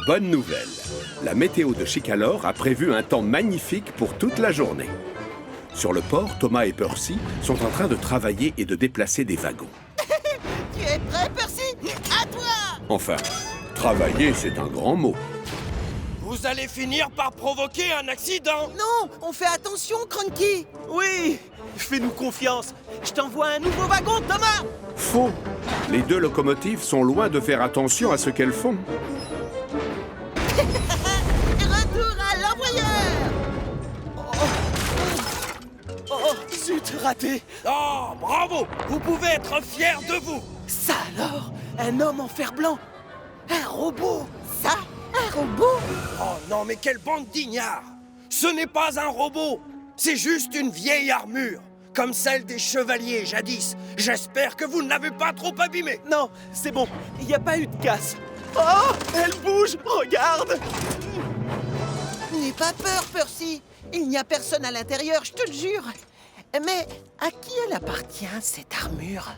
Bonne nouvelle, la météo de Chicalor a prévu un temps magnifique pour toute la journée. Sur le port, Thomas et Percy sont en train de travailler et de déplacer des wagons. Tu es prêt, Percy? À toi! Enfin, travailler, c'est un grand mot. Vous allez finir par provoquer un accident! Non, on fait attention, Cranky! Oui, fais-nous confiance. Je t'envoie un nouveau wagon, Thomas! Faux! Les deux locomotives sont loin de faire attention à ce qu'elles font. Retour à l'envoyeur! Oh, zut, raté! Oh, bravo! Vous pouvez être fiers de vous! Ça alors, un homme en fer blanc! Un robot! Ça? Un robot? Oh non, mais quelle bande d'ignards! Ce n'est pas un robot! C'est juste une vieille armure, comme celle des chevaliers jadis. J'espère que vous ne l'avez pas trop abîmée! Non, c'est bon, il n'y a pas eu de casse. Oh, elle bouge, regarde! N'aie pas peur, Percy. Il n'y a personne à l'intérieur, je te le jure. Mais à qui elle appartient, cette armure?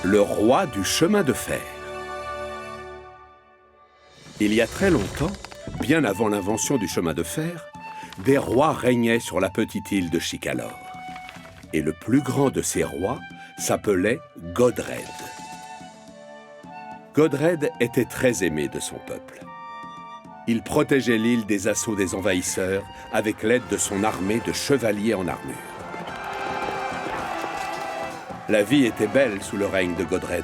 Le roi du chemin de fer. Il y a très longtemps, bien avant l'invention du chemin de fer, des rois régnaient sur la petite île de Chicalor. Et le plus grand de ces rois s'appelait Godred. Godred était très aimé de son peuple. Il protégeait l'île des assauts des envahisseurs avec l'aide de son armée de chevaliers en armure. La vie était belle sous le règne de Godred.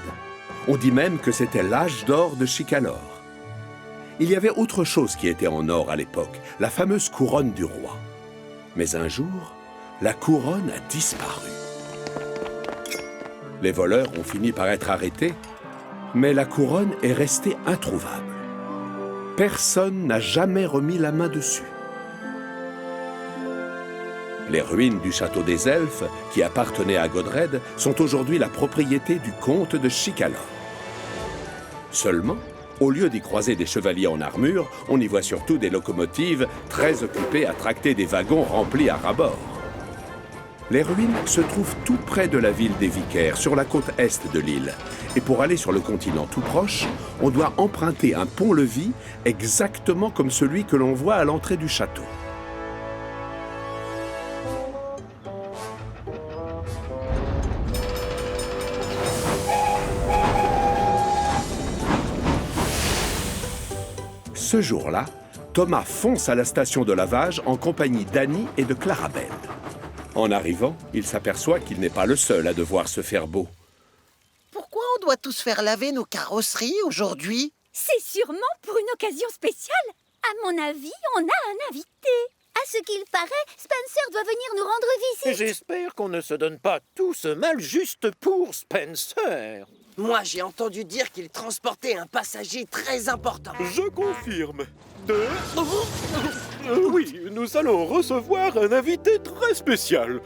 On dit même que c'était l'âge d'or de Chicalor. Il y avait autre chose qui était en or à l'époque, la fameuse couronne du roi. Mais un jour, la couronne a disparu. Les voleurs ont fini par être arrêtés, mais la couronne est restée introuvable. Personne n'a jamais remis la main dessus. Les ruines du château des Elfes, qui appartenaient à Godred, sont aujourd'hui la propriété du comte de Chicalor. Seulement, au lieu d'y croiser des chevaliers en armure, on y voit surtout des locomotives très occupées à tracter des wagons remplis à ras-bord. Les ruines se trouvent tout près de la ville des Vicaires, sur la côte est de l'île. Et pour aller sur le continent tout proche, on doit emprunter un pont-levis exactement comme celui que l'on voit à l'entrée du château. Ce jour-là, Thomas fonce à la station de lavage en compagnie d'Annie et de Clarabelle. En arrivant, il s'aperçoit qu'il n'est pas le seul à devoir se faire beau. Pourquoi on doit tous faire laver nos carrosseries aujourd'hui? C'est sûrement pour une occasion spéciale. À mon avis, on a un invité. À ce qu'il paraît, Spencer doit venir nous rendre visite. J'espère qu'on ne se donne pas tout ce mal juste pour Spencer. Moi, j'ai entendu dire qu'il transportait un passager très important. Je confirme. Oui, nous allons recevoir un invité très spécial.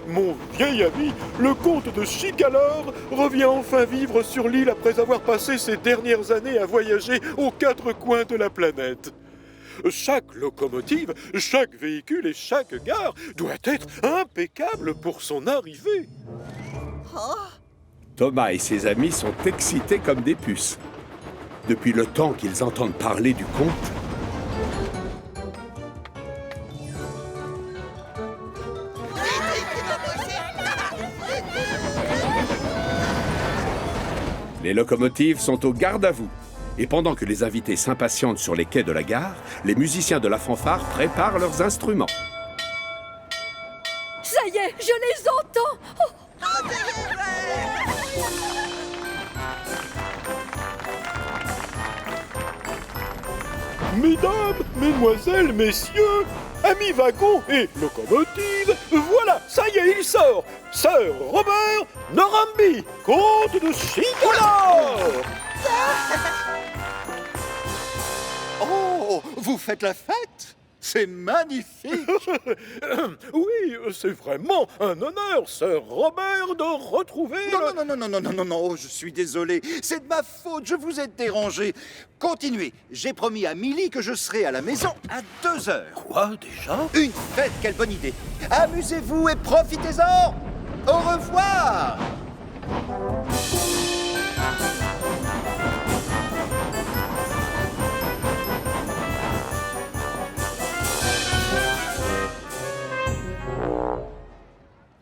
Mon vieil ami, le comte de Chicalor, revient enfin vivre sur l'île après avoir passé ses dernières années à voyager aux quatre coins de la planète. Chaque locomotive, chaque véhicule et chaque gare doit être impeccable pour son arrivée. Oh, Thomas et ses amis sont excités comme des puces. Depuis le temps qu'ils entendent parler du comte, les locomotives sont au garde à vous. Et pendant que les invités s'impatientent sur les quais de la gare, les musiciens de la fanfare préparent leurs instruments. Ça y est, je les entends. Oh, Mesdames, mesdemoiselles, messieurs, amis wagons et locomotives, voilà, ça y est, il sort. Sir Robert Noramby, comte de Chigalor. Oh, vous faites la fête? C'est magnifique! Oui, c'est vraiment un honneur, Sir Robert, de retrouver... Non, je suis désolé. C'est de ma faute, je vous ai dérangé. Continuez. J'ai promis à Millie que je serai à la maison à 2 heures. Quoi, déjà? Une fête, quelle bonne idée. Amusez-vous et profitez-en. Au revoir.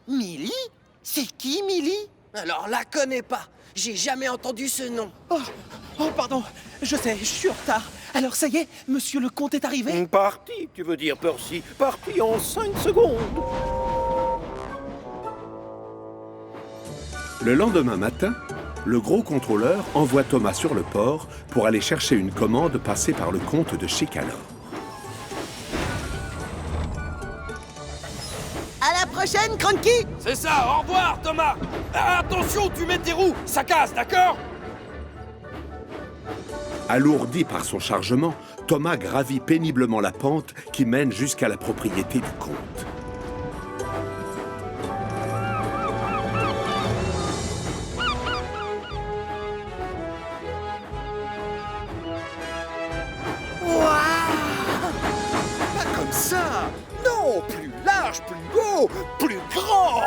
Millie? C'est qui, Millie? Alors, la connais pas. J'ai jamais entendu ce nom. Oh, pardon, je sais, je suis en retard. Alors ça y est, monsieur le comte est arrivé? Parti, tu veux dire, Percy. Parti en 5 secondes. Le lendemain matin, le gros contrôleur envoie Thomas sur le port pour aller chercher une commande passée par le comte de Chigalor. À la prochaine, Cronky! C'est ça, au revoir, Thomas. Ah, attention, tu mets tes roues, ça casse, d'accord? Alourdi par son chargement, Thomas gravit péniblement la pente qui mène jusqu'à la propriété du comte. Pas comme ça. Non, plus large, plus haut, plus grand.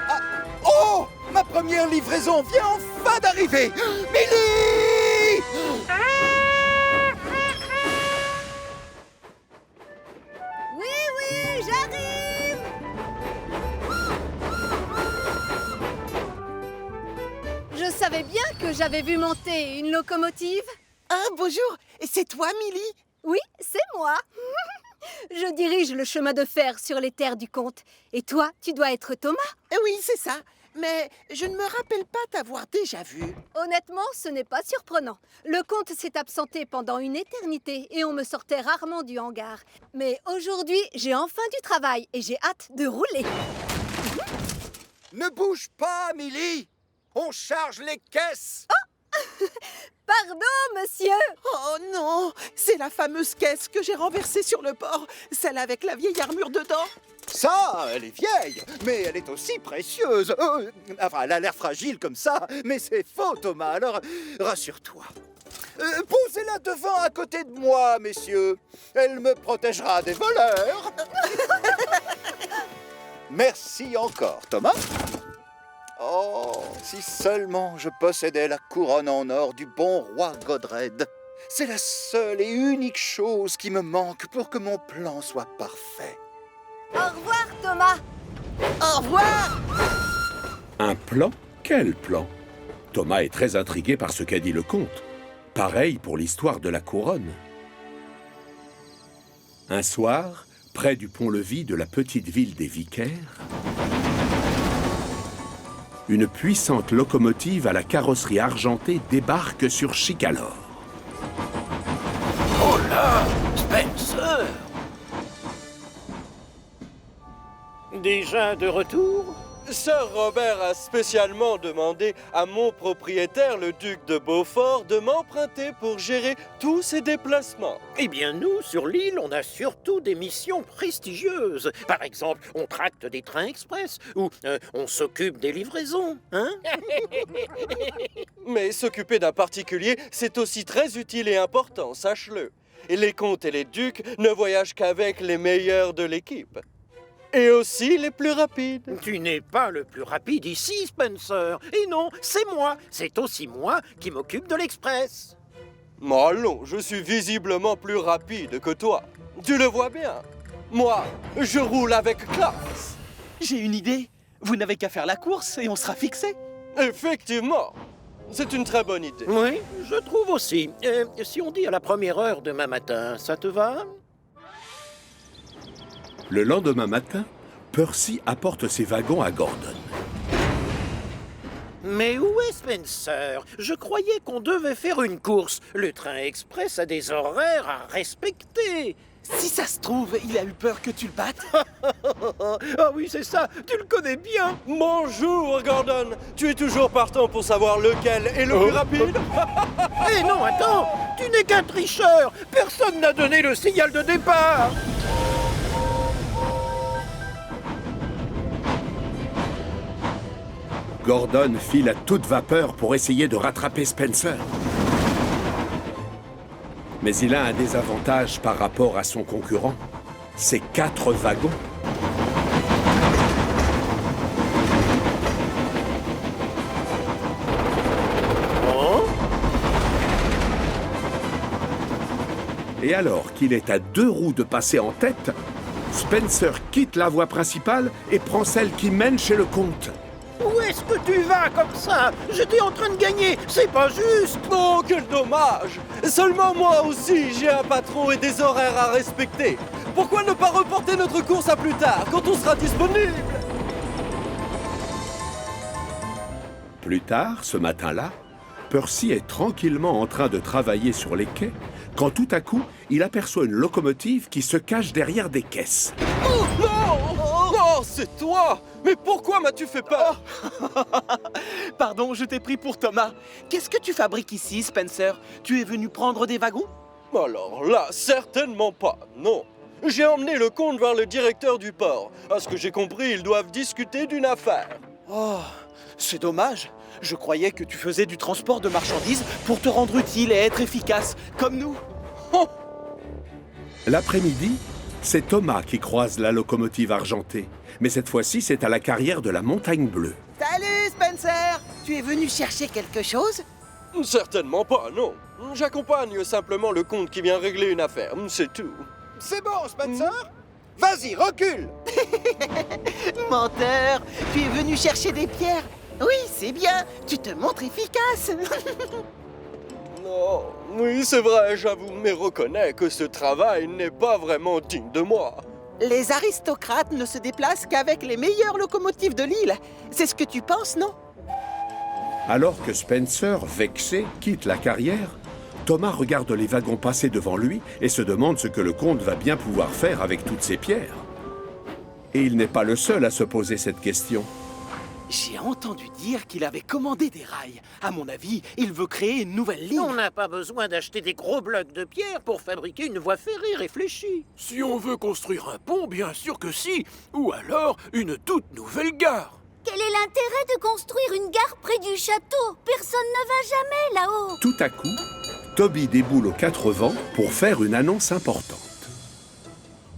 Ah, oh, ma première livraison vient enfin d'arriver. Millie! oui, j'arrive. Je savais bien que j'avais vu monter une locomotive. Ah, bonjour! C'est toi, Millie? Oui, c'est moi. Je dirige le chemin de fer sur les terres du comte. Et toi, tu dois être Thomas? Oui, c'est ça. Mais je ne me rappelle pas t'avoir déjà vu. Honnêtement, ce n'est pas surprenant. Le comte s'est absenté pendant une éternité et on me sortait rarement du hangar. Mais aujourd'hui, j'ai enfin du travail et j'ai hâte de rouler. Ne bouge pas, Millie. On charge les caisses. Pardon, monsieur. Oh non! C'est la fameuse caisse que j'ai renversée sur le port. Celle avec la vieille armure dedans. Ça, elle est vieille, mais elle est aussi précieuse. Enfin, elle a l'air fragile comme ça, mais c'est faux, Thomas, alors rassure-toi. Posez-la devant à côté de moi, messieurs. Elle me protégera des voleurs. Merci encore, Thomas. Oh, si seulement je possédais la couronne en or du bon roi Godred. C'est la seule et unique chose qui me manque pour que mon plan soit parfait. Au revoir, Thomas. Au revoir! Un plan? Quel plan? Thomas est très intrigué par ce qu'a dit le comte. Pareil pour l'histoire de la couronne. Un soir, près du pont-levis de la petite ville des Vicaires, une puissante locomotive à la carrosserie argentée débarque sur Chigalor. Oh là, Spencer! Déjà de retour? Sir Robert a spécialement demandé à mon propriétaire, le duc de Beaufort, de m'emprunter pour gérer tous ses déplacements. Eh bien, nous, sur l'île, on a surtout des missions prestigieuses. Par exemple, on tracte des trains express ou on s'occupe des livraisons, hein? Mais s'occuper d'un particulier, c'est aussi très utile et important, sache-le. Et les comtes et les ducs ne voyagent qu'avec les meilleurs de l'équipe. Et aussi les plus rapides. Tu n'es pas le plus rapide ici, Spencer. Et non, c'est moi. C'est aussi moi qui m'occupe de l'express. Allons, je suis visiblement plus rapide que toi. Tu le vois bien. Moi, je roule avec classe. J'ai une idée. Vous n'avez qu'à faire la course et on sera fixé. Effectivement. C'est une très bonne idée. Oui, je trouve aussi. Si on dit à la première heure demain matin, ça te va? Le lendemain matin, Percy apporte ses wagons à Gordon. Mais où est Spencer? Je croyais qu'on devait faire une course. Le train express a des horaires à respecter. Si ça se trouve, il a eu peur que tu le battes. Ah oui, c'est ça, tu le connais bien. Bonjour, Gordon. Tu es toujours partant pour savoir lequel est le plus rapide? Eh non, attends, tu n'es qu'un tricheur. Personne n'a donné le signal de départ. Gordon file à toute vapeur pour essayer de rattraper Spencer. Mais il a un désavantage par rapport à son concurrent. Ses 4 wagons. Et alors qu'il est à 2 roues de passer en tête, Spencer quitte la voie principale et prend celle qui mène chez le comte. Où est-ce que tu vas comme ça? J'étais en train de gagner, c'est pas juste. Oh, quel dommage! Seulement moi aussi, j'ai un patron et des horaires à respecter. Pourquoi ne pas reporter notre course à plus tard, quand on sera disponible? Plus tard, ce matin-là, Percy est tranquillement en train de travailler sur les quais, quand tout à coup, il aperçoit une locomotive qui se cache derrière des caisses. Oh non! Oh, c'est toi! Mais pourquoi m'as-tu fait peur? Pardon, je t'ai pris pour Thomas. Qu'est-ce que tu fabriques ici, Spencer? Tu es venu prendre des wagons? Alors là, certainement pas, non. J'ai emmené le comte vers le directeur du port. À ce que j'ai compris, ils doivent discuter d'une affaire. Oh, c'est dommage. Je croyais que tu faisais du transport de marchandises pour te rendre utile et être efficace, comme nous. Oh! L'après-midi, c'est Thomas qui croise la locomotive argentée. Mais cette fois-ci, c'est à la carrière de la Montagne Bleue. Salut, Spencer! Tu es venu chercher quelque chose? Certainement pas, non. J'accompagne simplement le comte qui vient régler une affaire, c'est tout. C'est bon, Spencer? Vas-y, recule! Menteur! Tu es venu chercher des pierres? Oui, c'est bien! Tu te montres efficace! Non, oui, c'est vrai, j'avoue, mais reconnais que ce travail n'est pas vraiment digne de moi. Les aristocrates ne se déplacent qu'avec les meilleures locomotives de l'île. C'est ce que tu penses, non? Alors que Spencer, vexé, quitte la carrière, Thomas regarde les wagons passer devant lui et se demande ce que le comte va bien pouvoir faire avec toutes ces pierres. Et il n'est pas le seul à se poser cette question. J'ai entendu dire qu'il avait commandé des rails. À mon avis, il veut créer une nouvelle ligne. On n'a pas besoin d'acheter des gros blocs de pierre pour fabriquer une voie ferrée réfléchie. Si on veut construire un pont, bien sûr que si. Ou alors une toute nouvelle gare. Quel est l'intérêt de construire une gare près du château? Personne ne va jamais là-haut. Tout à coup, Toby déboule aux 4 vents pour faire une annonce importante.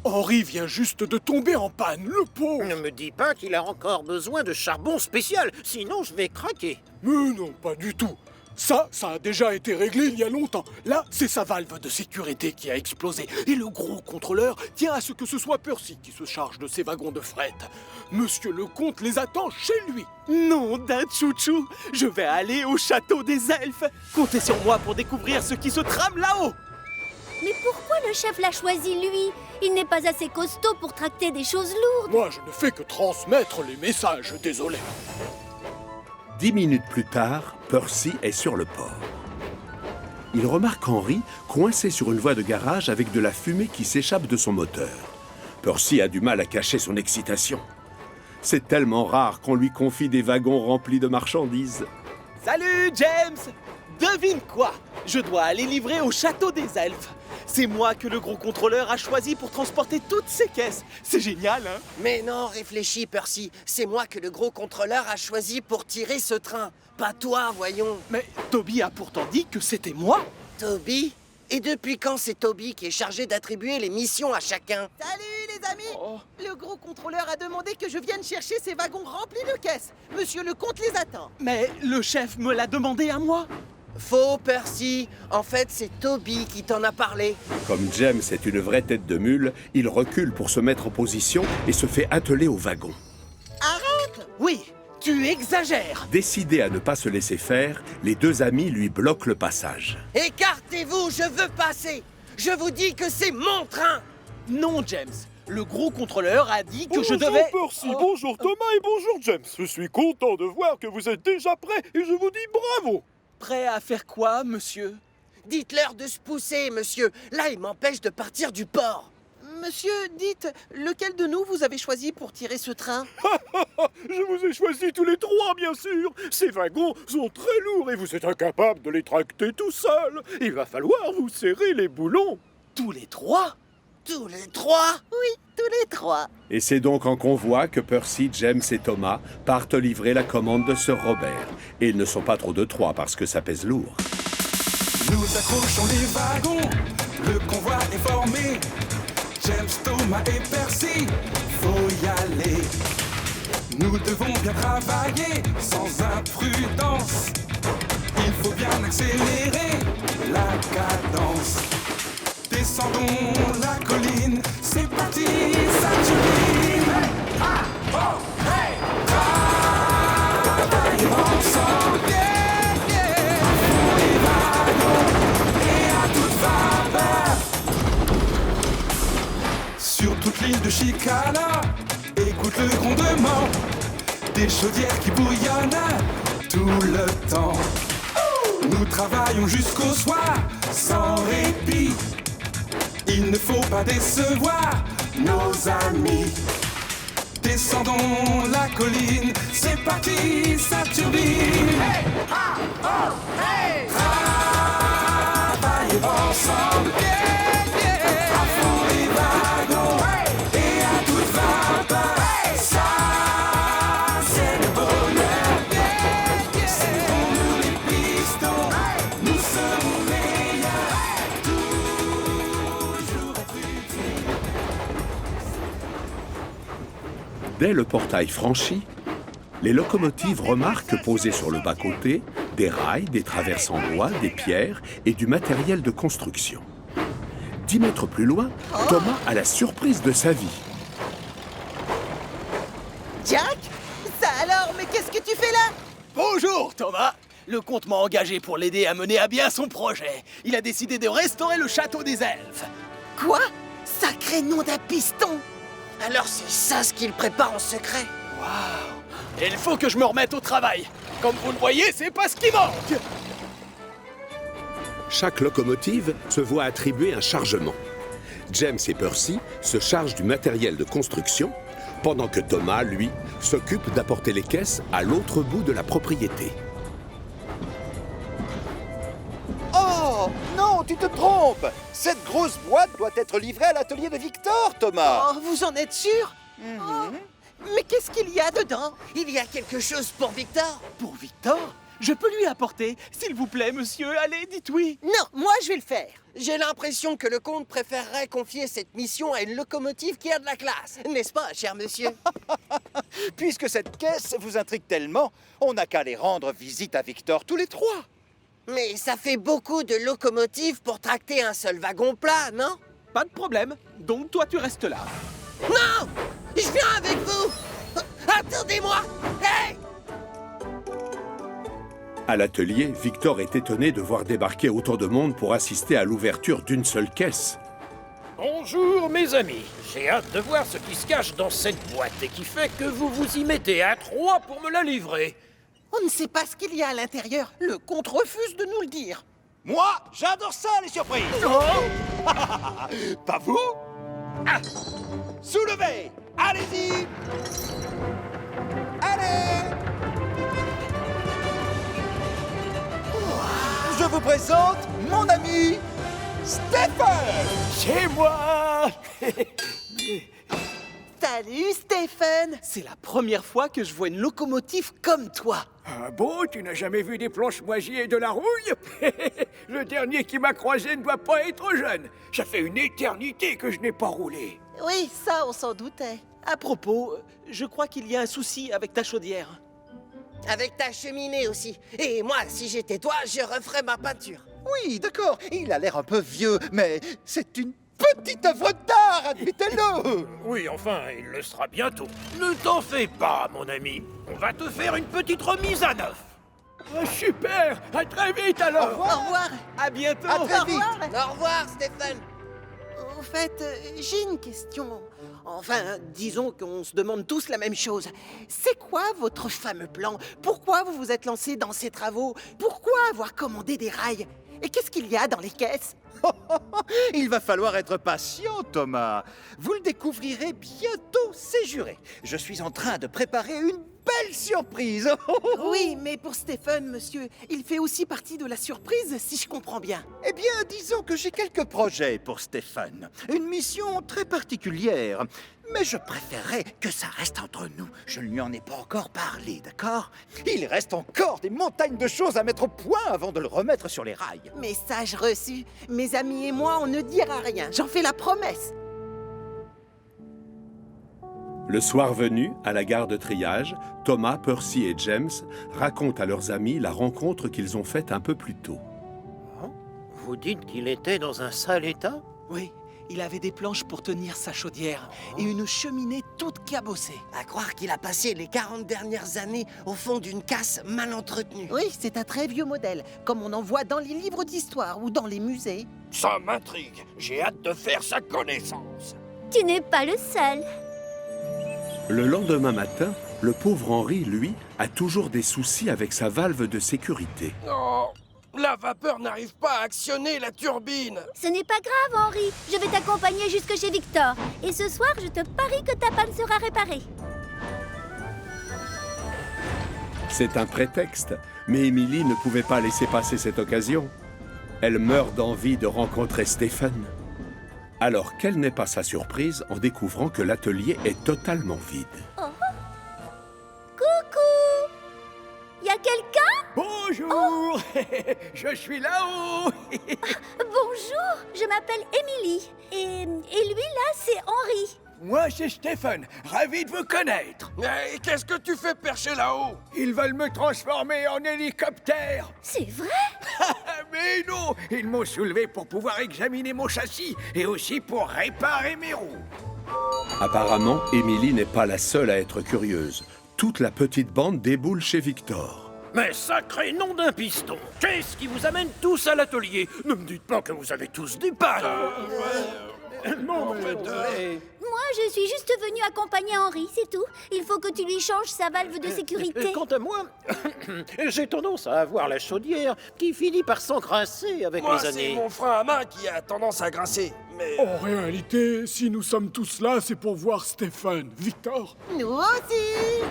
Henri vient juste de tomber en panne, le pauvre. Ne me dis pas qu'il a encore besoin de charbon spécial, sinon je vais craquer. Mais non, pas du tout. Ça a déjà été réglé il y a longtemps. Là, c'est sa valve de sécurité qui a explosé. Et le gros contrôleur tient à ce que ce soit Percy qui se charge de ces wagons de fret. Monsieur le comte les attend chez lui. Non, d'un chouchou, je vais aller au château des elfes. Comptez sur moi pour découvrir ce qui se trame là-haut. Mais pourquoi le chef l'a choisi, lui? Il n'est pas assez costaud pour tracter des choses lourdes. Moi, je ne fais que transmettre les messages, désolé. 10 minutes plus tard, Percy est sur le port. Il remarque Henry coincé sur une voie de garage avec de la fumée qui s'échappe de son moteur. Percy a du mal à cacher son excitation. C'est tellement rare qu'on lui confie des wagons remplis de marchandises. Salut, James! Devine quoi? Je dois aller livrer au château des elfes. C'est moi que le gros contrôleur a choisi pour transporter toutes ces caisses. C'est génial, hein? Mais non, réfléchis, Percy. C'est moi que le gros contrôleur a choisi pour tirer ce train. Pas toi, voyons. Mais Toby a pourtant dit que c'était moi. Toby? Et depuis quand c'est Toby qui est chargé d'attribuer les missions à chacun? Salut, les amis! Le gros contrôleur a demandé que je vienne chercher ces wagons remplis de caisses. Monsieur le comte les attend. Mais le chef me l'a demandé à moi. Faux, Percy. En fait, c'est Toby qui t'en a parlé. Comme James est une vraie tête de mule, il recule pour se mettre en position et se fait atteler au wagon. Arrête! Oui, tu exagères. Décidés à ne pas se laisser faire, les 2 amis lui bloquent le passage. Écartez-vous, je veux passer. Je vous dis que c'est mon train. Non, James. Le gros contrôleur a dit que Bonjour je devais... Percy, bonjour Thomas et bonjour James. Je suis content de voir que vous êtes déjà prêts et je vous dis bravo. Prêt à faire quoi, monsieur? Dites-leur de se pousser, monsieur. Là, ils m'empêchent de partir du port. Monsieur, dites, lequel de nous vous avez choisi pour tirer ce train? Je vous ai choisis tous les trois, bien sûr. Ces wagons sont très lourds et vous êtes incapables de les tracter tout seul. Il va falloir vous serrer les boulons. Tous les trois? Tous les trois? Oui, tous les trois. Et c'est donc en convoi que Percy, James et Thomas partent livrer la commande de Sir Robert. Et ils ne sont pas trop de trois parce que ça pèse lourd. Nous accrochons les wagons, le convoi est formé. James, Thomas et Percy, faut y aller. Nous devons bien travailler sans imprudence. Il faut bien accélérer la cadence. Descendons la colline, c'est parti, ça turbine. Hey, ah, oh, hey, travaillons ensemble, yeah, yeah. Pour les wagons et à toute vapeur. Sur toute l'île de Chicala, écoute le grondement des chaudières qui bouillonnent tout le temps. Nous travaillons jusqu'au soir, sans répit. Il ne faut pas décevoir nos amis. Descendons la colline, c'est parti, ça turbine. Hey, ah, oh, hey. Travaillons ensemble, yeah, yeah. À fond les wagons, hey. Et à toute vapeur, hey. Ça, c'est le bonheur, yeah, yeah. Serrons-nous les pistons, hey. Nous serons meilleurs, hey. Toujours plus vite. Dès le portail franchi, les locomotives remarquent posés sur le bas-côté des rails, des traverses en bois, des pierres et du matériel de construction. 10 mètres plus loin, Thomas a la surprise de sa vie. Jack? Ça alors, mais qu'est-ce que tu fais là? Bonjour, Thomas. Le comte m'a engagé pour l'aider à mener à bien son projet. Il a décidé de restaurer le château des elfes. Quoi? Sacré nom d'un piston! Alors c'est ça ce qu'ils préparent en secret? Waouh! Il faut que je me remette au travail. Comme vous le voyez, c'est pas ce qui manque. Chaque locomotive se voit attribuer un chargement. James et Percy se chargent du matériel de construction, pendant que Thomas, lui, s'occupe d'apporter les caisses à l'autre bout de la propriété. Oh non, tu te trompes. Cette grosse boîte doit être livrée à l'atelier de Victor, Thomas. Oh, vous en êtes sûr? Oh, mais qu'est-ce qu'il y a dedans? Il y a quelque chose pour Victor? Pour Victor? Je peux lui apporter. S'il vous plaît, monsieur, allez, dites oui. Non, moi je vais le faire. J'ai l'impression que le comte préférerait confier cette mission à une locomotive qui a de la classe. N'est-ce pas, cher monsieur? Puisque cette caisse vous intrigue tellement, on n'a qu'à aller rendre visite à Victor tous les trois. Mais ça fait beaucoup de locomotives pour tracter un seul wagon plat, non? Pas de problème. Donc toi, tu restes là. Non! Je viens avec vous! Attendez-moi! Hey! À l'atelier, Victor est étonné de voir débarquer autant de monde pour assister à l'ouverture d'une seule caisse. Bonjour mes amis, j'ai hâte de voir ce qui se cache dans cette boîte et qui fait que vous vous y mettez à trois pour me la livrer. On ne sait pas ce qu'il y a à l'intérieur. Le comte refuse de nous le dire. Moi, j'adore ça, les surprises. Pas vous? Ah. Soulevez. Allez-y. Allez. Je vous présente mon ami Stephen. Chez moi. Salut, Stephen. C'est la première fois que je vois une locomotive comme toi. Ah bon, tu n'as jamais vu des planches moisies et de la rouille? Le dernier qui m'a croisé ne doit pas être jeune. Ça fait une éternité que je n'ai pas roulé. Oui, ça, on s'en doutait. À propos, je crois qu'il y a un souci avec ta chaudière. Avec ta cheminée aussi. Et moi, si j'étais toi, je referais ma peinture. Oui, d'accord, il a l'air un peu vieux, mais c'est une petite œuvre d'art, admettez-le. Oui, enfin, il le sera bientôt. Ne t'en fais pas, mon ami. On va te faire une petite remise à neuf. Ah, super. À très vite alors. Au revoir. À bientôt. À très vite. Au revoir, Stephen. Au fait, j'ai une question. Enfin, disons qu'on se demande tous la même chose. C'est quoi votre fameux plan? Pourquoi vous vous êtes lancé dans ces travaux? Pourquoi avoir commandé des rails? Et qu'est-ce qu'il y a dans les caisses? Il va falloir être patient, Thomas. Vous le découvrirez bientôt, c'est juré. Je suis en train de préparer une belle surprise. Oui, mais pour Stephen, monsieur, il fait aussi partie de la surprise, si je comprends bien. Eh bien, disons que j'ai quelques projets pour Stephen. Une mission très particulière. Mais je préférerais que ça reste entre nous. Je ne lui en ai pas encore parlé, d'accord? Il reste encore des montagnes de choses à mettre au point avant de le remettre sur les rails. Message reçu. Mes amis et moi, on ne dira rien. J'en fais la promesse. Le soir venu, à la gare de triage, Thomas, Percy et James racontent à leurs amis la rencontre qu'ils ont faite un peu plus tôt. Vous dites qu'il était dans un sale état? Oui, il avait des planches pour tenir sa chaudière et une cheminée toute cabossée. À croire qu'il a passé les 40 dernières années au fond d'une casse mal entretenue. Oui, c'est un très vieux modèle, comme on en voit dans les livres d'histoire ou dans les musées. Ça m'intrigue. J'ai hâte de faire sa connaissance. Tu n'es pas le seul. Le lendemain matin, le pauvre Henry, lui, a toujours des soucis avec sa valve de sécurité. Oh, la vapeur n'arrive pas à actionner la turbine. Ce n'est pas grave, Henry. Je vais t'accompagner jusque chez Victor. Et ce soir, je te parie que ta panne sera réparée. C'est un prétexte, mais Emily ne pouvait pas laisser passer cette occasion. Elle meurt d'envie de rencontrer Stephen. Alors, quelle n'est pas sa surprise en découvrant que l'atelier est totalement vide. Oh. Coucou! Y a quelqu'un? Bonjour! Je suis là-haut! Bonjour, je m'appelle Emily. Et lui, là, c'est Henry. Moi, c'est Stephen. Ravi de vous connaître. Mais qu'est-ce que tu fais percher là-haut? Ils veulent me transformer en hélicoptère. C'est vrai? Mais non! Ils m'ont soulevé pour pouvoir examiner mon châssis et aussi pour réparer mes roues. Apparemment, Emily n'est pas la seule à être curieuse. Toute la petite bande déboule chez Victor. Mais sacré nom d'un piston! Qu'est-ce qui vous amène tous à l'atelier? Ne me dites pas que vous avez tous des pannes! Moi, je suis juste venue accompagner Henry, c'est tout. Il faut que tu lui changes sa valve de sécurité. Quant à moi, j'ai tendance à avoir la chaudière qui finit par s'encrasser avec Moi, les années. c'est mon frein à main qui a tendance à grincer. Mais En réalité, si nous sommes tous là, c'est pour voir Stephen. Victor? Nous aussi!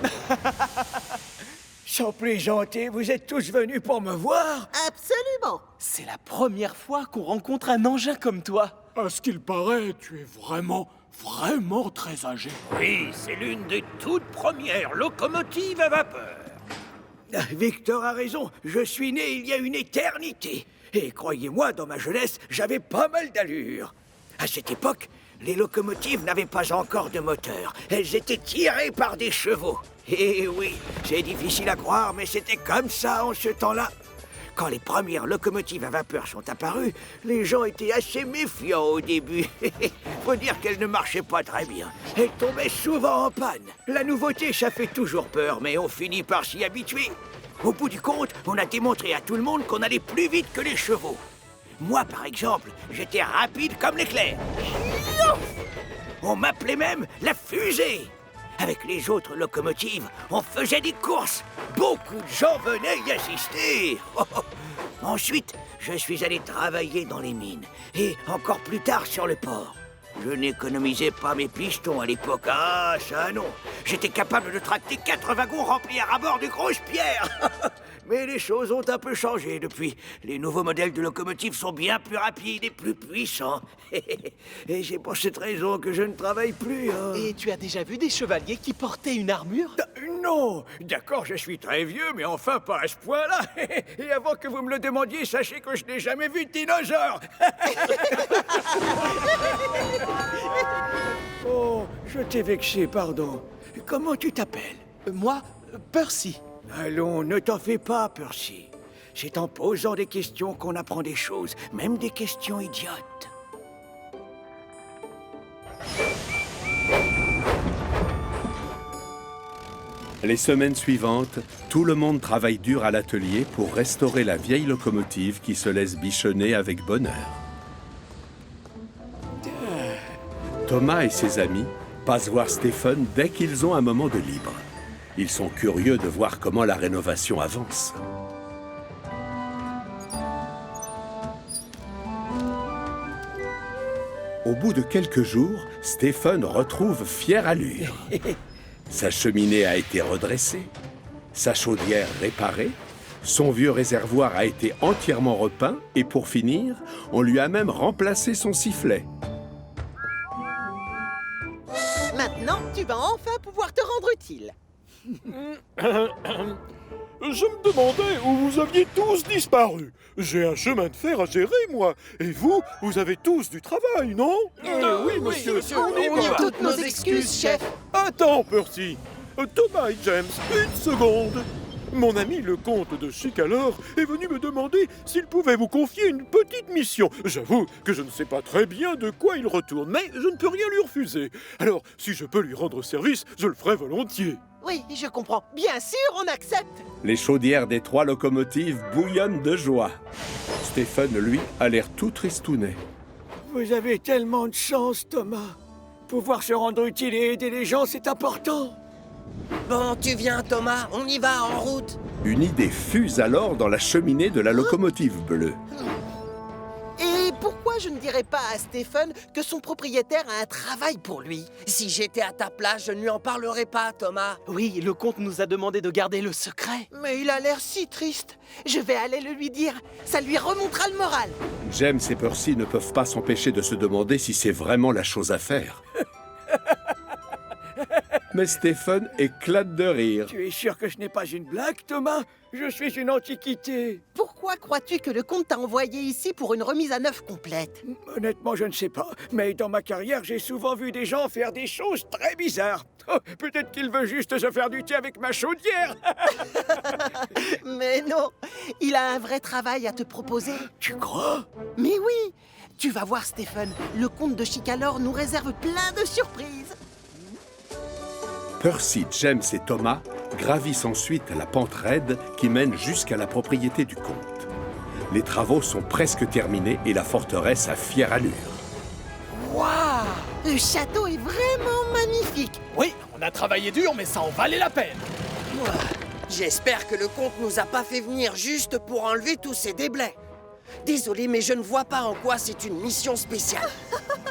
Sans plaisanter, vous êtes tous venus pour me voir? Absolument! C'est la première fois qu'on rencontre un engin comme toi. À ce qu'il paraît, tu es vraiment très âgé. Oui, c'est l'une des toutes premières locomotives à vapeur. Victor a raison, je suis né il y a une éternité. Et croyez-moi, dans ma jeunesse, j'avais pas mal d'allure. À cette époque, les locomotives n'avaient pas encore de moteur. Elles étaient tirées par des chevaux. Et oui, c'est difficile à croire, mais c'était comme ça en ce temps-là. Quand les premières locomotives à vapeur sont apparues, les gens étaient assez méfiants au début. Faut dire qu'elles ne marchaient pas très bien. Elles tombaient souvent en panne. La nouveauté, ça fait toujours peur, mais on finit par s'y habituer. Au bout du compte, on a démontré à tout le monde qu'on allait plus vite que les chevaux. Moi, par exemple, j'étais rapide comme l'éclair. On m'appelait même la fusée. Avec les autres locomotives, on faisait des courses. Beaucoup de gens venaient y assister. Ensuite, je suis allé travailler dans les mines. Et encore plus tard sur le port. Je n'économisais pas mes pistons à l'époque. Ah, ça non. J'étais capable de tracter 4 wagons remplis à rabord de grosses pierres. Mais les choses ont un peu changé depuis. Les nouveaux modèles de locomotives sont bien plus rapides et plus puissants. Et c'est pour cette raison que je ne travaille plus. Et tu as déjà vu des chevaliers qui portaient une armure? Non, d'accord, je suis très vieux, mais enfin pas à ce point-là. Et avant que vous me le demandiez, sachez que je n'ai jamais vu de dinosaure. Oh, je t'ai vexé, pardon. Comment tu t'appelles? Moi, Percy. Allons, ne t'en fais pas, Percy. C'est en posant des questions qu'on apprend des choses, même des questions idiotes. Les semaines suivantes, tout le monde travaille dur à l'atelier pour restaurer la vieille locomotive qui se laisse bichonner avec bonheur. Thomas et ses amis passent voir Stephen dès qu'ils ont un moment de libre. Ils sont curieux de voir comment la rénovation avance. Au bout de quelques jours, Stephen retrouve fière allure. Sa cheminée a été redressée, sa chaudière réparée, son vieux réservoir a été entièrement repeint et pour finir, on lui a même remplacé son sifflet. Maintenant, tu vas enfin pouvoir te rendre utile. Je me demandais où vous aviez tous disparu. J'ai un chemin de fer à gérer, moi. Et vous, vous avez tous du travail, non? Oui, monsieur. On y va. Toutes nos excuses, chef. Attends, Percy. Thomas et James, une seconde. Mon ami le comte de Chicalor est venu me demander s'il pouvait vous confier une petite mission. J'avoue que je ne sais pas très bien de quoi il retourne, mais je ne peux rien lui refuser. Alors, si je peux lui rendre service, je le ferai volontiers. Oui, je comprends. Bien sûr, on accepte. Les chaudières des 3 locomotives bouillonnent de joie. Stephen, lui, a l'air tout tristounet. Vous avez tellement de chance, Thomas. Pouvoir se rendre utile et aider les gens, c'est important. Bon, tu viens, Thomas, on y va, en route. Une idée fuse alors dans la cheminée de la locomotive bleue. Et pourquoi je ne dirais pas à Stephen que son propriétaire a un travail pour lui? Si j'étais à ta place, je ne lui en parlerais pas, Thomas. Oui, le comte nous a demandé de garder le secret. Mais il a l'air si triste. Je vais aller le lui dire. Ça lui remontera le moral. James et Percy ne peuvent pas s'empêcher de se demander si c'est vraiment la chose à faire. Mais Stephen éclate de rire. Tu es sûr que ce n'est pas une blague, Thomas? Je suis une antiquité. Pourquoi crois-tu que le comte t'a envoyé ici pour une remise à neuf complète? Honnêtement, je ne sais pas. Mais dans ma carrière, j'ai souvent vu des gens faire des choses très bizarres. Oh, peut-être qu'il veut juste se faire du thé avec ma chaudière. Mais non, il a un vrai travail à te proposer. Tu crois? Mais oui. Tu vas voir, Stephen. Le comte de Chicalor nous réserve plein de surprises. Percy, James et Thomas gravissent ensuite la pente raide qui mène jusqu'à la propriété du comte. Les travaux sont presque terminés et la forteresse a fière allure. Waouh! Le château est vraiment magnifique. Oui, on a travaillé dur, mais ça en valait la peine. J'espère que le comte nous a pas fait venir juste pour enlever tous ces déblais. Désolé, mais je ne vois pas en quoi c'est une mission spéciale.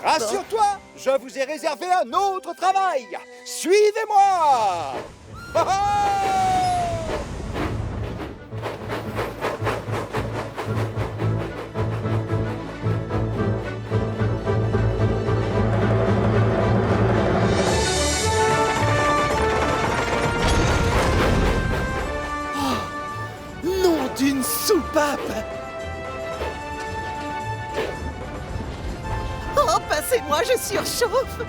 Rassure-toi, je vous ai réservé un autre travail. Suivez-moi. Nom d'une soupape! Oh, passez-moi, je surchauffe!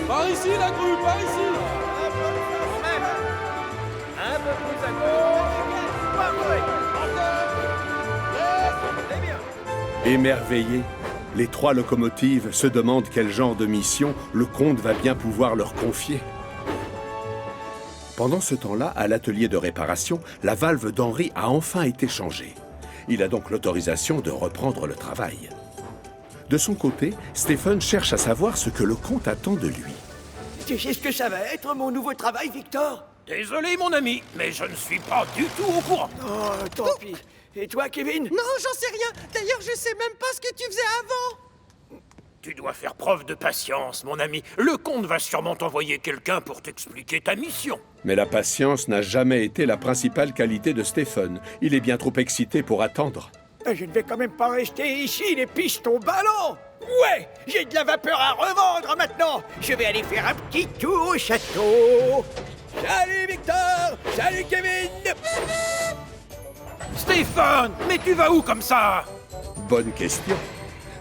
Par ici, la grue, par ici. Un peu plus à gauche. Émerveillés, les 3 locomotives se demandent quel genre de mission le comte va bien pouvoir leur confier. Pendant ce temps-là, à l'atelier de réparation, la valve d'Henry a enfin été changée. Il a donc l'autorisation de reprendre le travail. De son côté, Stephen cherche à savoir ce que le comte attend de lui. Tu sais ce que ça va être, mon nouveau travail, Victor? Désolé, mon ami, mais je ne suis pas du tout au courant. Oh, tant pis. Et toi, Kevin? Non, j'en sais rien. D'ailleurs, je sais même pas ce que tu faisais avant. Tu dois faire preuve de patience, mon ami. Le comte va sûrement t'envoyer quelqu'un pour t'expliquer ta mission. Mais la patience n'a jamais été la principale qualité de Stephen. Il est bien trop excité pour attendre. Je ne vais quand même pas rester ici, les pistons ballants. Ouais, j'ai de la vapeur à revendre maintenant. Je vais aller faire un petit tour au château. Salut, Victor. Salut, Kevin. Stephen, mais tu vas où comme ça? Bonne question.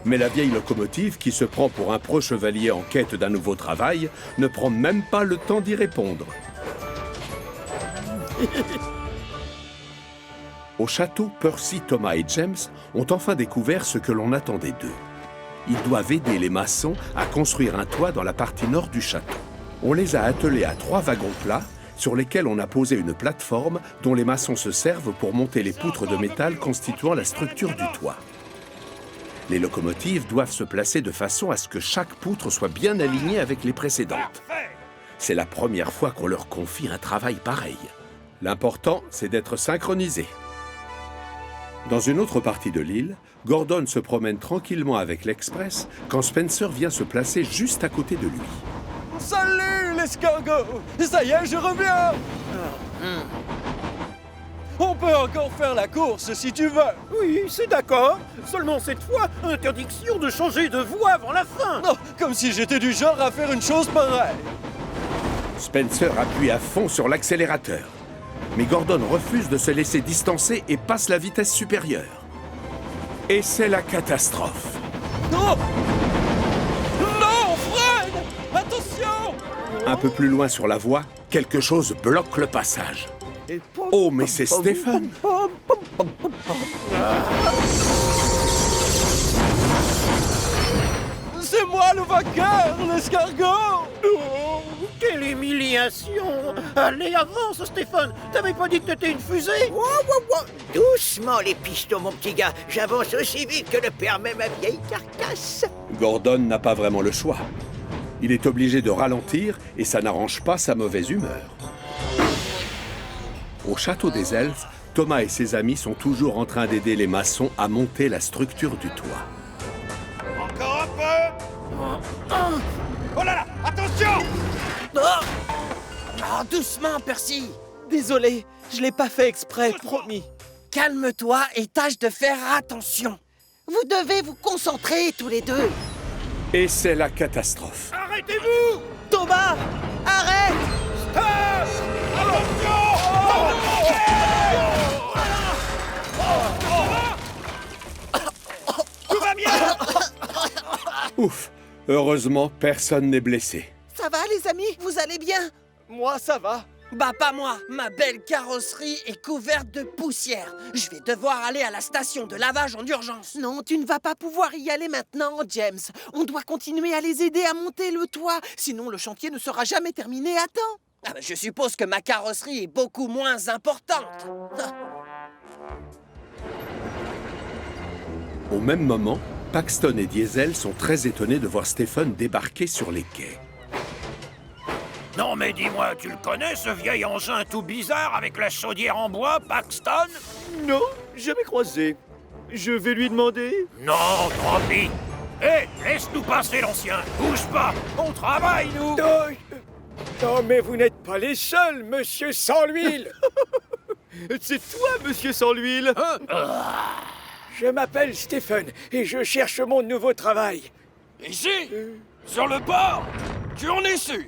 Mais la vieille locomotive, qui se prend pour un pro-chevalier en quête d'un nouveau travail, ne prend même pas le temps d'y répondre. Au château, Percy, Thomas et James ont enfin découvert ce que l'on attendait d'eux. Ils doivent aider les maçons à construire un toit dans la partie nord du château. On les a attelés à 3 wagons plats sur lesquels on a posé une plateforme dont les maçons se servent pour monter les poutres de métal constituant la structure du toit. Les locomotives doivent se placer de façon à ce que chaque poutre soit bien alignée avec les précédentes. C'est la première fois qu'on leur confie un travail pareil. L'important, c'est d'être synchronisé. Dans une autre partie de l'île, Gordon se promène tranquillement avec l'Express quand Spencer vient se placer juste à côté de lui. Salut, l'escargot! Ça y est, je reviens! On peut encore faire la course si tu veux. Oui, c'est d'accord. Seulement cette fois, interdiction de changer de voie avant la fin. Non, comme si j'étais du genre à faire une chose pareille. Spencer appuie à fond sur l'accélérateur. Mais Gordon refuse de se laisser distancer et passe la vitesse supérieure. Et c'est la catastrophe. Non! Non, Fred! Attention! Un peu plus loin sur la voie, quelque chose bloque le passage. Oh, mais c'est Stephen! C'est moi le vainqueur, l'escargot! Oh, quelle humiliation! Allez, avance, Stéphane! T'avais pas dit que t'étais une fusée? Doucement, les pistons, mon petit gars. J'avance aussi vite que le permet ma vieille carcasse. Gordon n'a pas vraiment le choix. Il est obligé de ralentir et ça n'arrange pas sa mauvaise humeur. Au château des elfes, Thomas et ses amis sont toujours en train d'aider les maçons à monter la structure du toit. Encore un peu. Oh là là, attention! Oh, doucement, Percy. Désolé, je l'ai pas fait exprès, promis. Calme-toi et tâche de faire attention. Vous devez vous concentrer tous les deux. Et c'est la catastrophe. Arrêtez-vous! Thomas, arrête! Tout va bien! Ouf! Heureusement, personne n'est blessé. Ça va, les amis? Vous allez bien? Moi, ça va. Bah, pas moi. Ma belle carrosserie est couverte de poussière. Je vais devoir aller à la station de lavage en urgence. Non, tu ne vas pas pouvoir y aller maintenant, James. On doit continuer à les aider à monter le toit. Sinon, le chantier ne sera jamais terminé à temps. Ah bah, je suppose que ma carrosserie est beaucoup moins importante. Au même moment, Paxton et Diesel sont très étonnés de voir Stephen débarquer sur les quais. Non mais dis-moi, tu le connais ce vieil engin tout bizarre avec la chaudière en bois, Paxton? Non, jamais croisé. Je vais lui demander. Non, tant pis. Hé, laisse-nous passer l'ancien. Bouge pas, on travaille, nous. Non, mais vous n'êtes pas les seuls, monsieur sans l'huile. C'est toi, monsieur sans l'huile. Je m'appelle Stephen et je cherche mon nouveau travail. Ici? Sur le port? Tu en es sûr?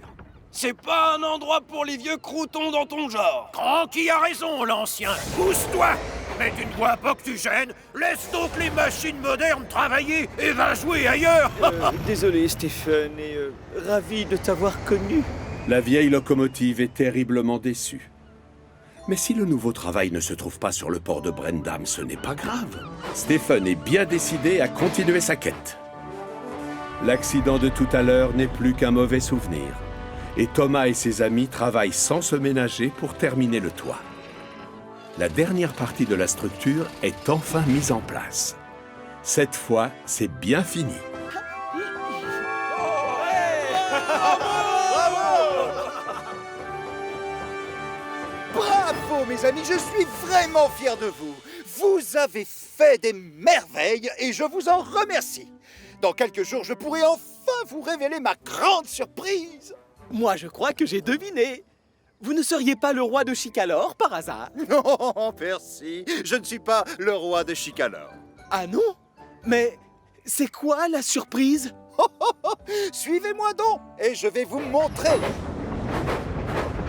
C'est pas un endroit pour les vieux croutons dans ton genre. Grand qui a raison, l'ancien. Pousse-toi. Mais tu ne vois pas que tu gênes. Laisse donc les machines modernes travailler et va jouer ailleurs. Désolé, Stephen, et ravi de t'avoir connu. La vieille locomotive est terriblement déçue. Mais si le nouveau travail ne se trouve pas sur le port de Brendam, ce n'est pas grave. Stephen est bien décidé à continuer sa quête. L'accident de tout à l'heure n'est plus qu'un mauvais souvenir. Et Thomas et ses amis travaillent sans se ménager pour terminer le toit. La dernière partie de la structure est enfin mise en place. Cette fois, c'est bien fini. Bravo, mes amis, je suis vraiment fier de vous. Vous avez fait des merveilles et je vous en remercie. Dans quelques jours, je pourrai enfin vous révéler ma grande surprise. Moi, je crois que j'ai deviné. Vous ne seriez pas le roi de Chicalor, par hasard? Non, Percy, je ne suis pas le roi de Chicalor. Ah non? Mais c'est quoi la surprise? Suivez-moi donc et je vais vous montrer.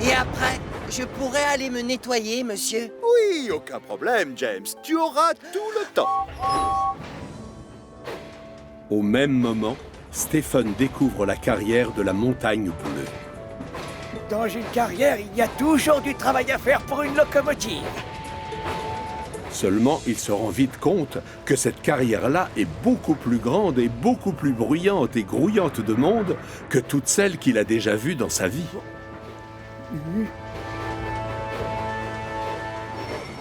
Et après, je pourrais aller me nettoyer, monsieur? Oui, aucun problème, James. Tu auras tout le temps. Au même moment, Stephen découvre la carrière de la Montagne Bleue. Dans une carrière, il y a toujours du travail à faire pour une locomotive. Seulement, il se rend vite compte que cette carrière-là est beaucoup plus grande et beaucoup plus bruyante et grouillante de monde que toutes celles qu'il a déjà vues dans sa vie.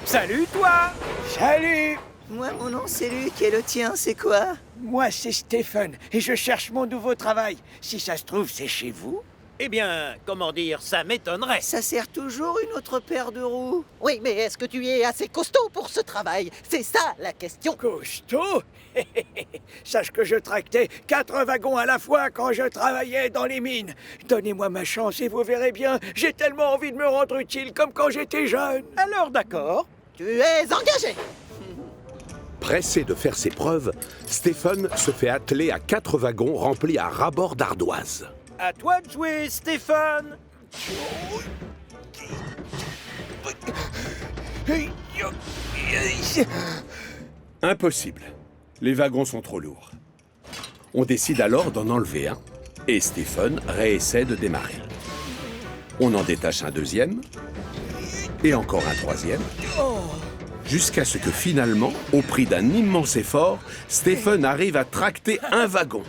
Salut, toi! Salut! Moi, mon nom, c'est Luc, et le tien, c'est quoi? Moi, c'est Stephen, et je cherche mon nouveau travail. Si ça se trouve, c'est chez vous? Eh bien, comment dire, ça m'étonnerait. Ça sert toujours une autre paire de roues. Oui, mais est-ce que tu es assez costaud pour ce travail? C'est ça la question. Costaud? Sache que je tractais 4 wagons à la fois quand je travaillais dans les mines. Donnez-moi ma chance et vous verrez bien, j'ai tellement envie de me rendre utile comme quand j'étais jeune. Alors d'accord. Tu es engagé. Pressé de faire ses preuves, Stephen se fait atteler à 4 wagons remplis à ras-bord d'ardoises. À toi de jouer, Stephen. Impossible. Les wagons sont trop lourds. On décide alors d'en enlever un, et Stephen réessaie de démarrer. On en détache un deuxième, et encore un troisième, jusqu'à ce que finalement, au prix d'un immense effort, Stephen arrive à tracter un wagon.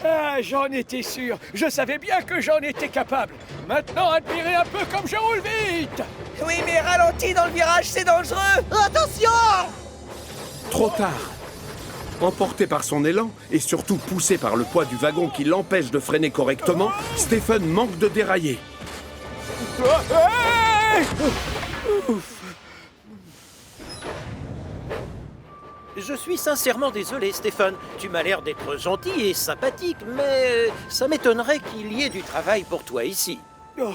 Ah, j'en étais sûr. Je savais bien que j'en étais capable. Maintenant, admirez un peu comme je roule vite. Oui, mais ralentis dans le virage, c'est dangereux. Attention! Trop tard. Emporté par son élan et surtout poussé par le poids du wagon qui l'empêche de freiner correctement, Stephen manque de dérailler. Je suis sincèrement désolé, Stephen. Tu m'as l'air d'être gentil et sympathique, mais ça m'étonnerait qu'il y ait du travail pour toi ici. Oh,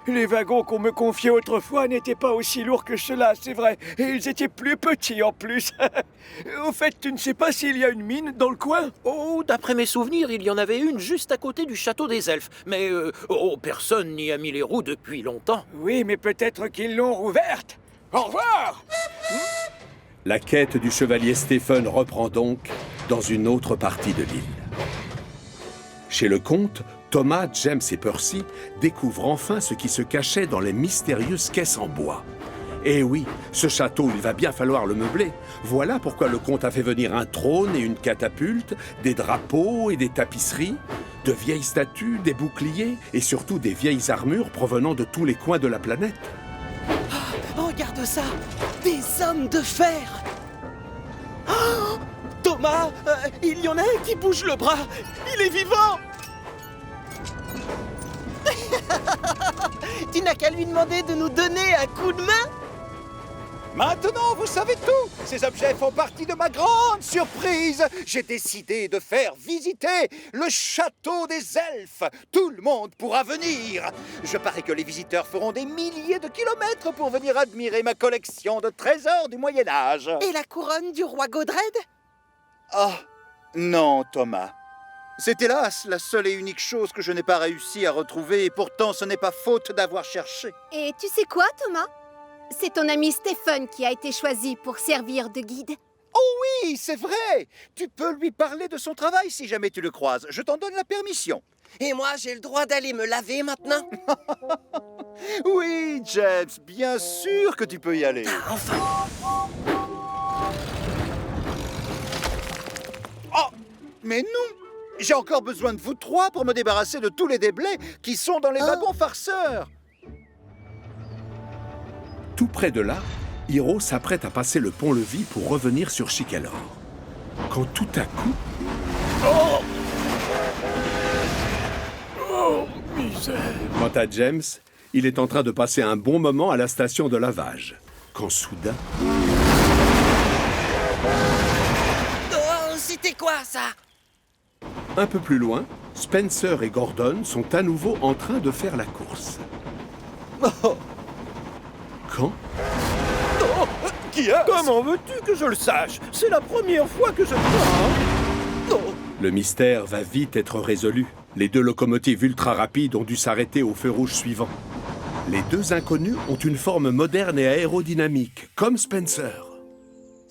les wagons qu'on me confiait autrefois n'étaient pas aussi lourds que cela, c'est vrai. Et ils étaient plus petits en plus. Au fait, tu ne sais pas s'il y a une mine dans le coin? Oh, d'après mes souvenirs, il y en avait une juste à côté du château des elfes. Mais personne n'y a mis les roues depuis longtemps. Oui, mais peut-être qu'ils l'ont rouverte. Au revoir! La quête du chevalier Stephen reprend donc dans une autre partie de l'île. Chez le comte, Thomas, James et Percy découvrent enfin ce qui se cachait dans les mystérieuses caisses en bois. Et oui, ce château, il va bien falloir le meubler. Voilà pourquoi le comte a fait venir un trône et une catapulte, des drapeaux et des tapisseries, de vieilles statues, des boucliers et surtout des vieilles armures provenant de tous les coins de la planète. Oh, regarde ça! Des hommes de fer! Oh, Thomas, il y en a un qui bouge le bras. Il est vivant. Tu n'as qu'à lui demander de nous donner un coup de main? Maintenant, vous savez tout. Ces objets font partie de ma grande surprise. J'ai décidé de faire visiter le château des elfes. Tout le monde pourra venir. Je parie que les visiteurs feront des milliers de kilomètres pour venir admirer ma collection de trésors du Moyen-Âge. Et la couronne du roi Godred? Ah, non, Thomas. C'est hélas la seule et unique chose que je n'ai pas réussi à retrouver, et pourtant ce n'est pas faute d'avoir cherché. Et tu sais quoi, Thomas? C'est ton ami Stephen qui a été choisi pour servir de guide. Oh oui, c'est vrai. Tu peux lui parler de son travail si jamais tu le croises. Je t'en donne la permission. Et moi, j'ai le droit d'aller me laver maintenant? Oui, James, bien sûr que tu peux y aller. Ah, enfin! Oh, mais non! J'ai encore besoin de vous trois pour me débarrasser de tous les déblais qui sont dans les wagons farceurs. Tout près de là, Hiro s'apprête à passer le pont-levis pour revenir sur Chicalor. Quand tout à coup... Oh, misère! Quant à James, il est en train de passer un bon moment à la station de lavage. Quand soudain... Oh, c'était quoi, ça? Un peu plus loin, Spencer et Gordon sont à nouveau en train de faire la course. Quand? Qui est-ce? Comment veux-tu que je le sache? C'est la première fois que je... Le mystère va vite être résolu. Les deux locomotives ultra rapides ont dû s'arrêter au feu rouge suivant. Les deux inconnus ont une forme moderne et aérodynamique, comme Spencer.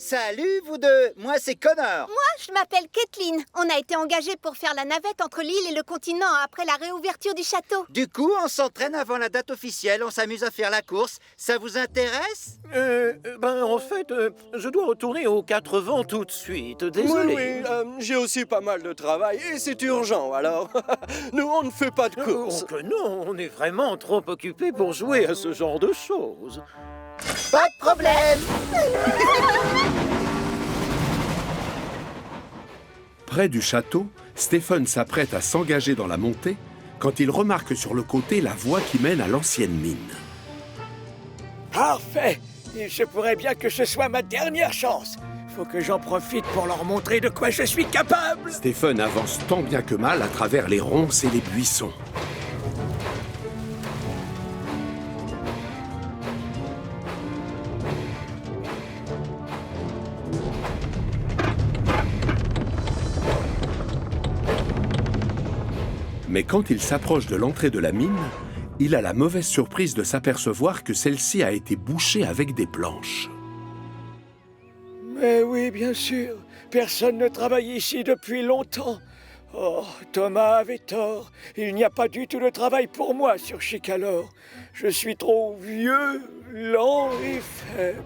Salut, vous deux. Moi, c'est Connor. Moi, je m'appelle Kathleen. On a été engagés pour faire la navette entre l'île et le continent après la réouverture du château. Du coup, on s'entraîne avant la date officielle. On s'amuse à faire la course. Ça vous intéresse? En fait, je dois retourner aux 4 vents tout de suite. Désolé. Oui, j'ai aussi pas mal de travail et c'est urgent, alors nous, on ne fait pas de course. Oh que non, on est vraiment trop occupés pour jouer à ce genre de choses. Pas de problème. Près du château, Stephen s'apprête à s'engager dans la montée quand il remarque sur le côté la voie qui mène à l'ancienne mine. Parfait! Il se pourrait bien que ce soit ma dernière chance. Faut que j'en profite pour leur montrer de quoi je suis capable. Stephen avance tant bien que mal à travers les ronces et les buissons. Mais quand il s'approche de l'entrée de la mine, il a la mauvaise surprise de s'apercevoir que celle-ci a été bouchée avec des planches. Mais oui, bien sûr. Personne ne travaille ici depuis longtemps. Oh, Thomas avait tort. Il n'y a pas du tout de travail pour moi sur Chicalor. Je suis trop vieux, lent et faible.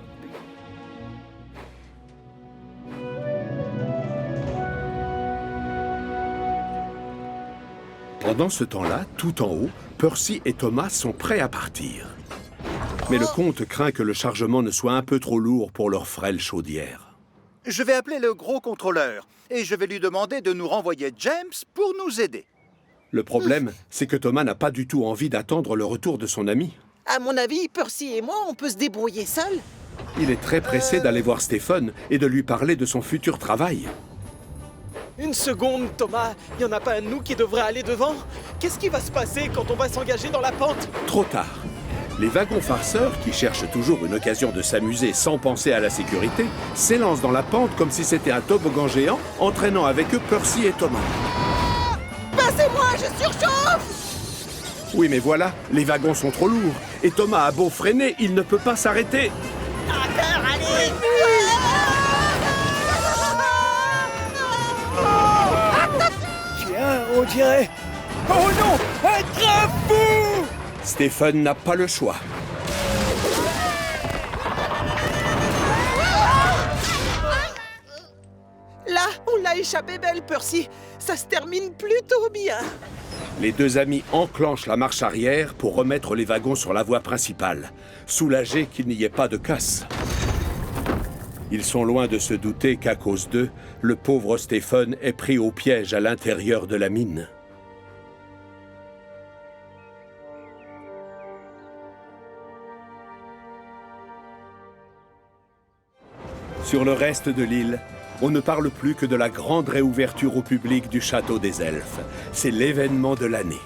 Pendant ce temps-là, tout en haut, Percy et Thomas sont prêts à partir. Mais le comte craint que le chargement ne soit un peu trop lourd pour leur frêle chaudière. Je vais appeler le gros contrôleur et je vais lui demander de nous renvoyer James pour nous aider. Le problème, c'est que Thomas n'a pas du tout envie d'attendre le retour de son ami. À mon avis, Percy et moi, on peut se débrouiller seuls. Il est très pressé d'aller voir Stephen et de lui parler de son futur travail. Une seconde, Thomas. Il n'y en a pas un de nous qui devrait aller devant? Qu'est-ce qui va se passer quand on va s'engager dans la pente? Trop tard. Les wagons farceurs, qui cherchent toujours une occasion de s'amuser sans penser à la sécurité, s'élancent dans la pente comme si c'était un toboggan géant, entraînant avec eux Percy et Thomas. Passez-moi, je surchauffe! Oui, mais voilà, les wagons sont trop lourds, et Thomas a beau freiner, il ne peut pas s'arrêter. D'accord, allez! Tiens, on dirait... Oh non! Un train fou! Stephen n'a pas le choix. Là, on l'a échappé belle, Percy. Ça se termine plutôt bien. Les deux amis enclenchent la marche arrière pour remettre les wagons sur la voie principale, soulagés qu'il n'y ait pas de casse. Ils sont loin de se douter qu'à cause d'eux, le pauvre Stephen est pris au piège à l'intérieur de la mine. Sur le reste de l'île, on ne parle plus que de la grande réouverture au public du Château des Elfes. C'est l'événement de l'année.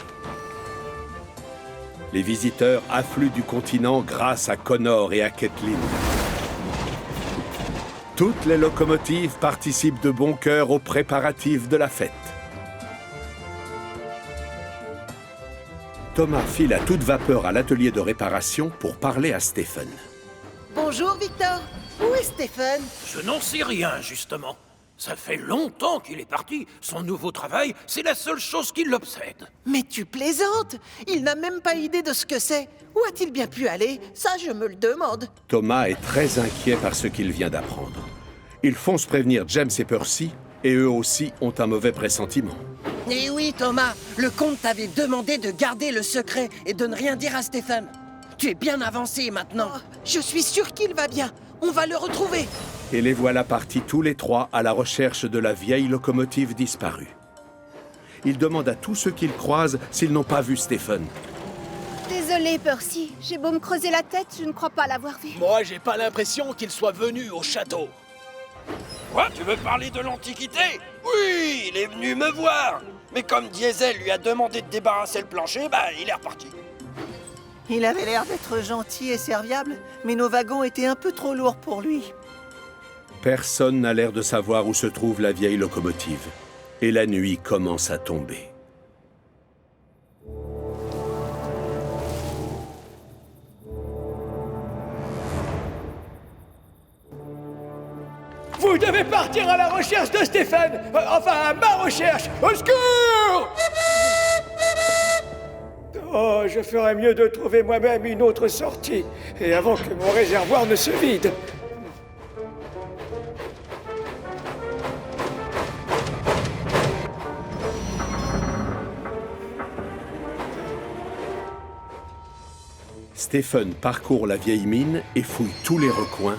Les visiteurs affluent du continent grâce à Connor et à Caitlin. Toutes les locomotives participent de bon cœur aux préparatifs de la fête. Thomas file à toute vapeur à l'atelier de réparation pour parler à Stephen. Bonjour, Victor. Où est Stephen? Je n'en sais rien, justement. Ça fait longtemps qu'il est parti. Son nouveau travail, c'est la seule chose qui l'obsède. Mais tu plaisantes! Il n'a même pas idée de ce que c'est. Où a-t-il bien pu aller? Ça, je me le demande. Thomas est très inquiet par ce qu'il vient d'apprendre. Ils foncent prévenir James et Percy, et eux aussi ont un mauvais pressentiment. Eh oui, Thomas, le comte t'avait demandé de garder le secret et de ne rien dire à Stephen. Tu es bien avancé maintenant. Oh, je suis sûr qu'il va bien. On va le retrouver. Et les voilà partis tous les trois à la recherche de la vieille locomotive disparue. Ils demandent à tous ceux qu'ils croisent s'ils n'ont pas vu Stephen. Désolé, Percy. J'ai beau me creuser la tête, je ne crois pas l'avoir vu. Moi, j'ai pas l'impression qu'il soit venu au château. Quoi, tu veux parler de l'Antiquité? Oui, il est venu me voir. Mais comme Diesel lui a demandé de débarrasser le plancher, il est reparti. Il avait l'air d'être gentil et serviable, mais nos wagons étaient un peu trop lourds pour lui. Personne n'a l'air de savoir où se trouve la vieille locomotive. Et la nuit commence à tomber. Vous devez partir à la recherche de Stephen. Enfin, à ma recherche. Au secours! Oh, je ferais mieux de trouver moi-même une autre sortie. Et avant que mon réservoir ne se vide. Stephen parcourt la vieille mine et fouille tous les recoins,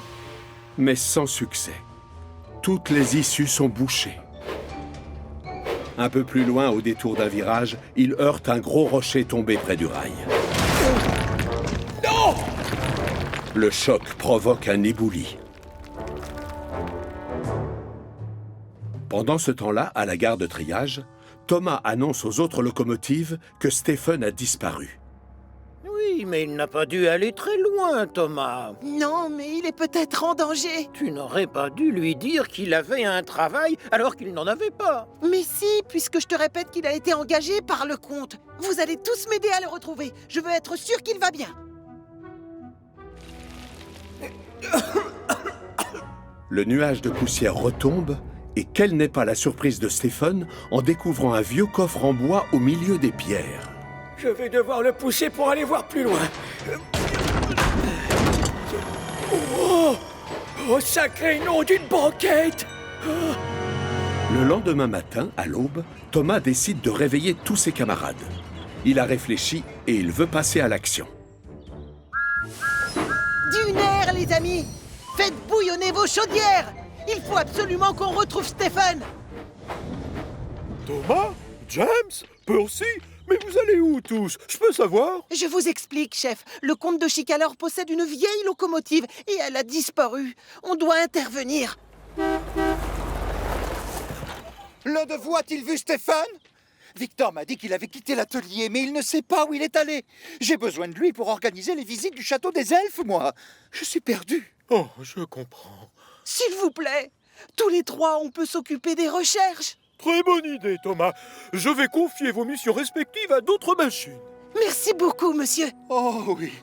mais sans succès. Toutes les issues sont bouchées. Un peu plus loin, au détour d'un virage, il heurte un gros rocher tombé près du rail. Non! Le choc provoque un éboulis. Pendant ce temps-là, à la gare de triage, Thomas annonce aux autres locomotives que Stephen a disparu. Oui, mais il n'a pas dû aller très loin, Thomas. Non, mais il est peut-être en danger. Tu n'aurais pas dû lui dire qu'il avait un travail alors qu'il n'en avait pas. Mais si, puisque je te répète qu'il a été engagé par le comte. Vous allez tous m'aider à le retrouver. Je veux être sûr qu'il va bien. Le nuage de poussière retombe, et quelle n'est pas la surprise de Stephen en découvrant un vieux coffre en bois au milieu des pierres. Je vais devoir le pousser pour aller voir plus loin. Oh, oh sacré nom d'une banquette! Le lendemain matin, à l'aube, Thomas décide de réveiller tous ses camarades. Il a réfléchi et il veut passer à l'action. Du nerf, les amis! Faites bouillonner vos chaudières! Il faut absolument qu'on retrouve Stephen! Thomas? James? Percy? Mais vous allez où tous? Je peux savoir? Je vous explique, chef. Le comte de Chicalor possède une vieille locomotive et elle a disparu. On doit intervenir. L'un de vous a-t-il vu Stephen? Victor m'a dit qu'il avait quitté l'atelier, mais il ne sait pas où il est allé. J'ai besoin de lui pour organiser les visites du château des elfes, moi. Je suis perdu. Oh, je comprends. S'il vous plaît, tous les trois, on peut s'occuper des recherches. Très bonne idée, Thomas. Je vais confier vos missions respectives à d'autres machines. Merci beaucoup, monsieur. Oh oui,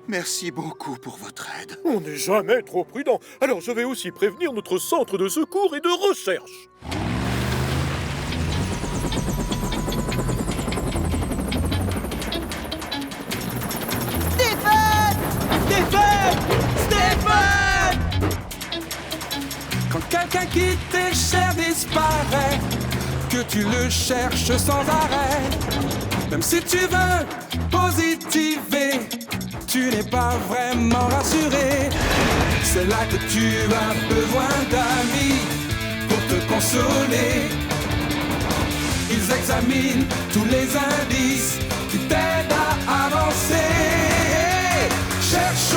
merci beaucoup pour votre aide. On n'est jamais trop prudent. Alors je vais aussi prévenir notre centre de secours et de recherche. Quand quelqu'un qui t'est cher disparaît, que tu le cherches sans arrêt, même si tu veux positiver, tu n'es pas vraiment rassuré. C'est là que tu as besoin d'amis pour te consoler. Ils examinent tous les indices qui t'aident à avancer. Cherchons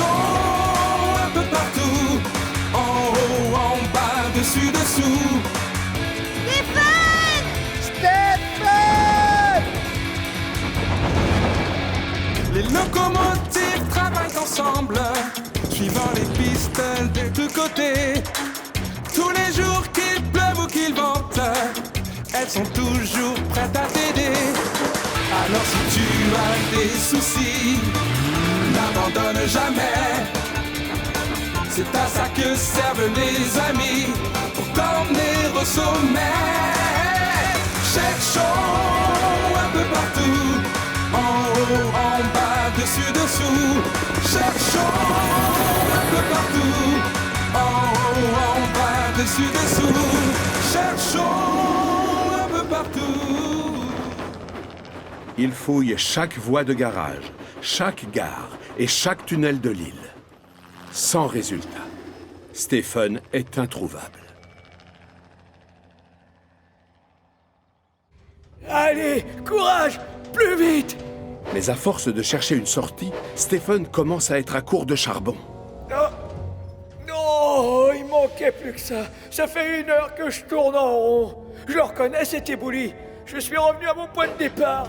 un peu partout, en haut, en bas, dessus, dessous. Stephen! Stephen! Les locomotives travaillent ensemble, suivant les pistes des deux côtés. Tous les jours qu'il pleuve ou qu'il vente, elles sont toujours prêtes à t'aider. Alors si tu as des soucis, n'abandonne jamais. C'est à ça que servent les amis, pour t'emmener au sommet. Cherchons un peu partout, en haut, en bas, dessus, dessous. Cherchons un peu partout, en haut, en bas, dessus, dessous. Cherchons un peu partout. Il fouille chaque voie de garage, chaque gare et chaque tunnel de l'île. Sans résultat. Stephen est introuvable. Allez, courage, plus vite! Mais à force de chercher une sortie, Stephen commence à être à court de charbon. Non, il manquait plus que ça. Ça fait 1 heure que je tourne en rond. Je le reconnais, cet éboulis. Je suis revenu à mon point de départ.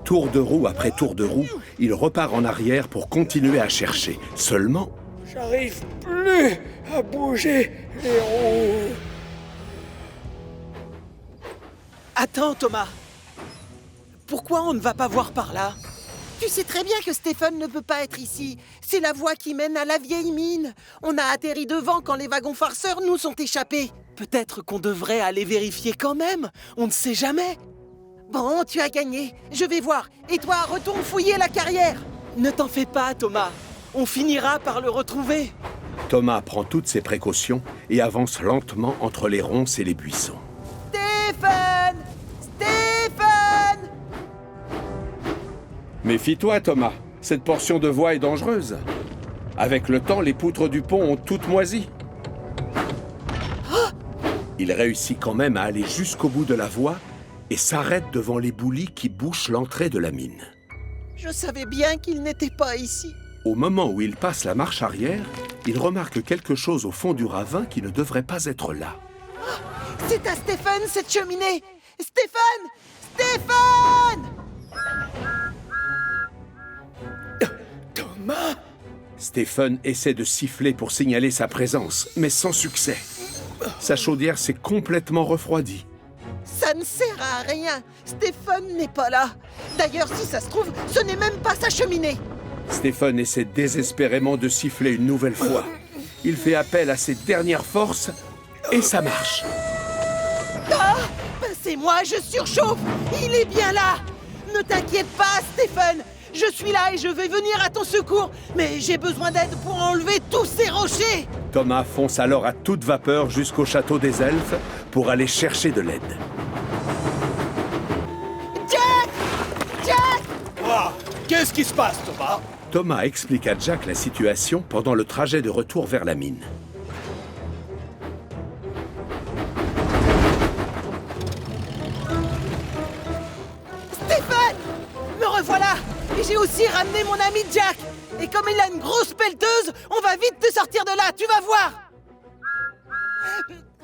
Tour de roue après tour de roue, il repart en arrière pour continuer à chercher. Seulement... J'arrive plus à bouger les roues. Attends, Thomas. Pourquoi on ne va pas voir par là? Tu sais très bien que Stephen ne peut pas être ici. C'est la voie qui mène à la vieille mine. On a atterri devant quand les wagons farceurs nous sont échappés. Peut-être qu'on devrait aller vérifier quand même. On ne sait jamais. Bon, tu as gagné. Je vais voir. Et toi, retourne fouiller la carrière. Ne t'en fais pas, Thomas. On finira par le retrouver. Thomas prend toutes ses précautions et avance lentement entre les ronces et les buissons. Stephen! Stephen! Méfie-toi, Thomas. Cette portion de voie est dangereuse. Avec le temps, les poutres du pont ont toutes moisi. Il réussit quand même à aller jusqu'au bout de la voie et s'arrête devant l'éboulis qui bouche l'entrée de la mine. Je savais bien qu'il n'était pas ici. Au moment où il passe la marche arrière, il remarque quelque chose au fond du ravin qui ne devrait pas être là. C'est à Stephen, cette cheminée! Stephen! Stephen! Thomas! Stephen essaie de siffler pour signaler sa présence, mais sans succès. Sa chaudière s'est complètement refroidie. Ça ne sert à rien. Stephen n'est pas là. D'ailleurs, si ça se trouve, ce n'est même pas sa cheminée. Stephen essaie désespérément de siffler une nouvelle fois. Il fait appel à ses dernières forces et ça marche. Ah! Passez-moi, je surchauffe. Il est bien là. Ne t'inquiète pas, Stephen. Je suis là et je vais venir à ton secours. Mais j'ai besoin d'aide pour enlever tous ces rochers. Thomas fonce alors à toute vapeur jusqu'au château des elfes pour aller chercher de l'aide. Jack! Jack! Ah, qu'est-ce qui se passe, Thomas? Thomas explique à Jack la situation pendant le trajet de retour vers la mine. Stephen! Me revoilà! Et j'ai aussi ramené mon ami Jack! Et comme il a une grosse pelleteuse, on va vite te sortir de là, tu vas voir!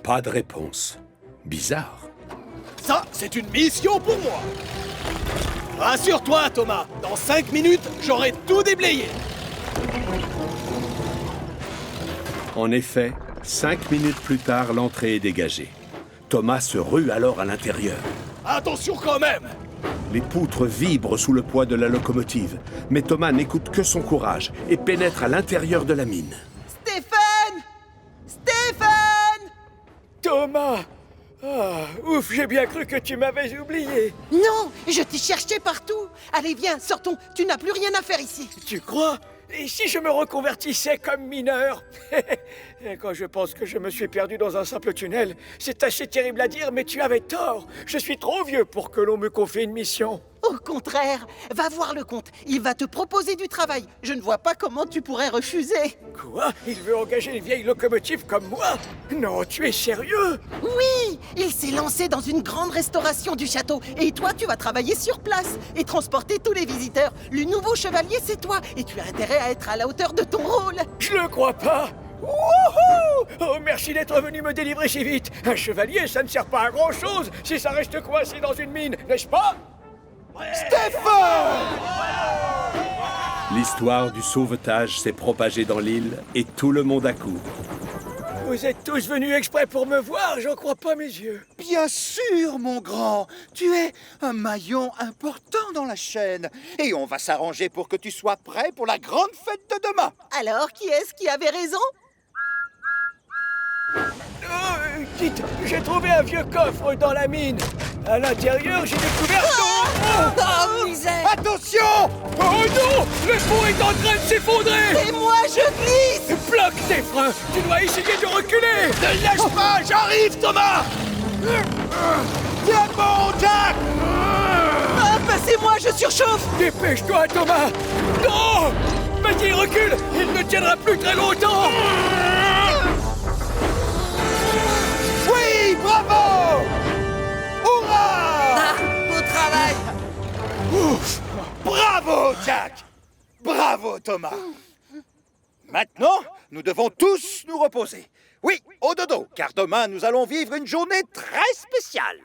Pas de réponse. Bizarre. Ça, c'est une mission pour moi. Rassure-toi, Thomas. Dans 5 minutes, j'aurai tout déblayé. En effet, 5 minutes plus tard, l'entrée est dégagée. Thomas se rue alors à l'intérieur. Attention quand même! Les poutres vibrent sous le poids de la locomotive, mais Thomas n'écoute que son courage et pénètre à l'intérieur de la mine. Stephen! Stephen! Thomas! Ah, ouf, j'ai bien cru que tu m'avais oublié. Non, je t'ai cherché partout. Allez, viens, sortons. Tu n'as plus rien à faire ici. Tu crois? Et si je me reconvertissais comme mineur? Et quand je pense que je me suis perdu dans un simple tunnel, c'est assez terrible à dire, mais tu avais tort. Je suis trop vieux pour que l'on me confie une mission. Au contraire, va voir le comte. Il va te proposer du travail. Je ne vois pas comment tu pourrais refuser. Quoi? Il veut engager une vieille locomotive comme moi? Non, tu es sérieux? Oui, il s'est lancé dans une grande restauration du château. Et toi, tu vas travailler sur place et transporter tous les visiteurs. Le nouveau chevalier, c'est toi. Et tu as intérêt à être à la hauteur de ton rôle. Je le crois pas. Wouhou! Oh, merci d'être venu me délivrer si vite. Un chevalier, ça ne sert pas à grand-chose si ça reste coincé dans une mine, n'est-ce pas? Stephen! L'histoire du sauvetage s'est propagée dans l'île et tout le monde accourt. Vous êtes tous venus exprès pour me voir, j'en crois pas mes yeux. Bien sûr, mon grand. Tu es un maillon important dans la chaîne. Et on va s'arranger pour que tu sois prêt pour la grande fête de demain. Alors, qui est-ce qui avait raison? Dites, j'ai trouvé un vieux coffre dans la mine. À l'intérieur, j'ai découvert... Oh, misère! Attention! Oh non! Le pont est en train de s'effondrer! Et moi, je glisse! Bloque tes freins! Tu dois essayer de reculer! Ne lâche pas! J'arrive, Thomas! Tiens bon, Jack! Ah, passez-moi, je surchauffe! Dépêche-toi, Thomas! Non! Vas-y, recule! Il ne tiendra plus très longtemps! Oui, bravo! Hurrah! Ah, beau travail! Ouf! Bravo, Jack! Bravo, Thomas! Maintenant, nous devons tous nous reposer. Oui, au dodo, car demain, nous allons vivre une journée très spéciale.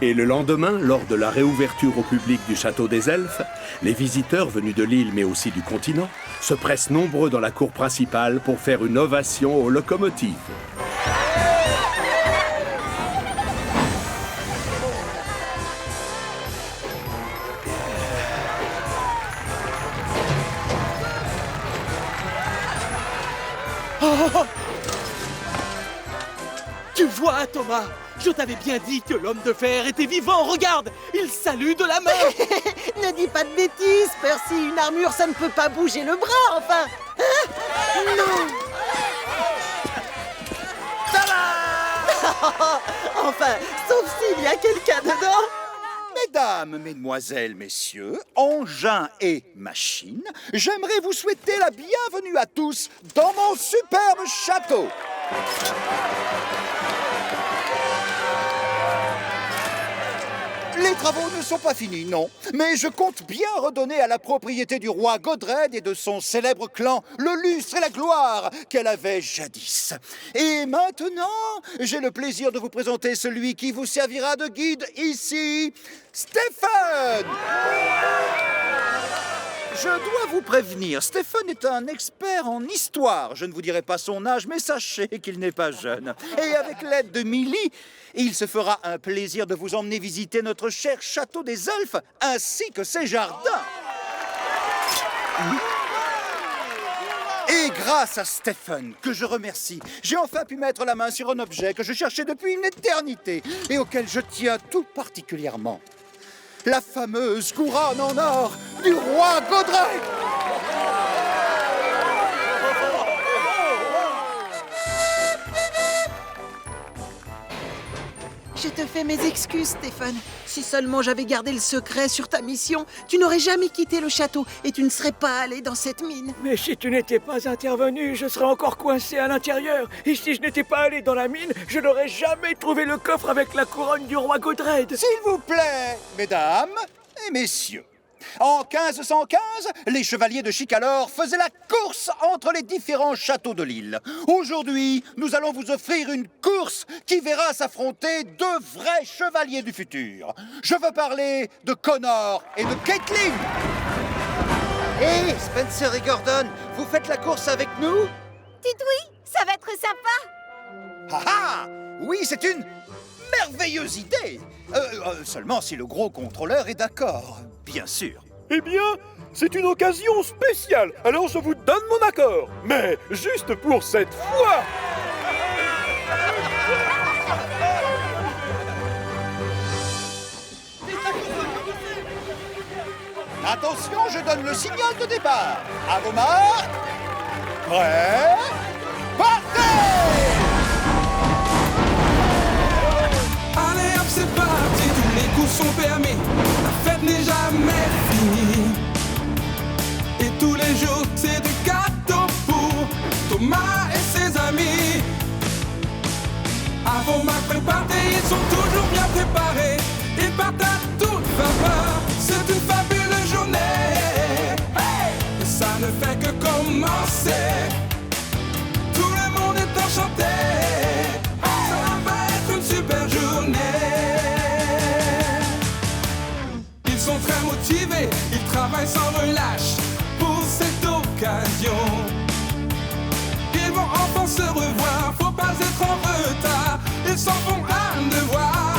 Et le lendemain, lors de la réouverture au public du château des elfes, les visiteurs venus de l'île mais aussi du continent se pressent nombreux dans la cour principale pour faire une ovation aux locomotives. Oh! Tu vois, Thomas, je t'avais bien dit que l'homme de fer était vivant. Regarde, il salue de la main. Ne dis pas de bêtises, Percy. Une armure, ça ne peut pas bouger le bras, enfin. Hein? Non. Enfin, sauf s'il y a quelqu'un dedans. Mesdames, mesdemoiselles, messieurs, engins et machines, j'aimerais vous souhaiter la bienvenue à tous dans mon superbe château. Les travaux ne sont pas finis, non, mais je compte bien redonner à la propriété du roi Godred et de son célèbre clan le lustre et la gloire qu'elle avait jadis. Et maintenant, j'ai le plaisir de vous présenter celui qui vous servira de guide ici, Stephen! Je dois vous prévenir, Stephen est un expert en histoire. Je ne vous dirai pas son âge, mais sachez qu'il n'est pas jeune. Et avec l'aide de Millie, il se fera un plaisir de vous emmener visiter notre cher château des elfes, ainsi que ses jardins. Et grâce à Stephen, que je remercie, j'ai enfin pu mettre la main sur un objet que je cherchais depuis une éternité et auquel je tiens tout particulièrement. La fameuse couronne en or du roi Godred! Je te fais mes excuses, Stephen. Si seulement j'avais gardé le secret sur ta mission, tu n'aurais jamais quitté le château et tu ne serais pas allé dans cette mine. Mais si tu n'étais pas intervenu, je serais encore coincé à l'intérieur. Et si je n'étais pas allé dans la mine, je n'aurais jamais trouvé le coffre avec la couronne du roi Godred. S'il vous plaît, mesdames et messieurs. En 1515, les chevaliers de Chicalor faisaient la course entre les différents châteaux de l'île. Aujourd'hui, nous allons vous offrir une course qui verra s'affronter deux vrais chevaliers du futur. Je veux parler de Connor et de Caitlin. Hé, Spencer et Gordon, vous faites la course avec nous? Dites oui, ça va être sympa. Ah ah! Oui, c'est une merveilleuse idée. Seulement si le gros contrôleur est d'accord, bien sûr. Eh bien, c'est une occasion spéciale, alors je vous donne mon accord. Mais juste pour cette fois. Attention, je donne le signal de départ. À vos marques. Prêts? Partez! Allez hop, c'est parti, tous les coups sont permis. La fête n'est jamais finie. Et tous les jours, c'est du gâteau pour Thomas et ses amis. Avant ma préparée, ils sont toujours bien préparés. Ils partent à toute vapeur. C'est une fabuleuse journée. Et ça ne fait que commencer. Tout le monde est enchanté. Ça va être une super journée. Ils sont très motivés, ils travaillent sans relâche pour cette occasion. Ils vont enfin se revoir, faut pas être en retard. Ils s'en font un devoir.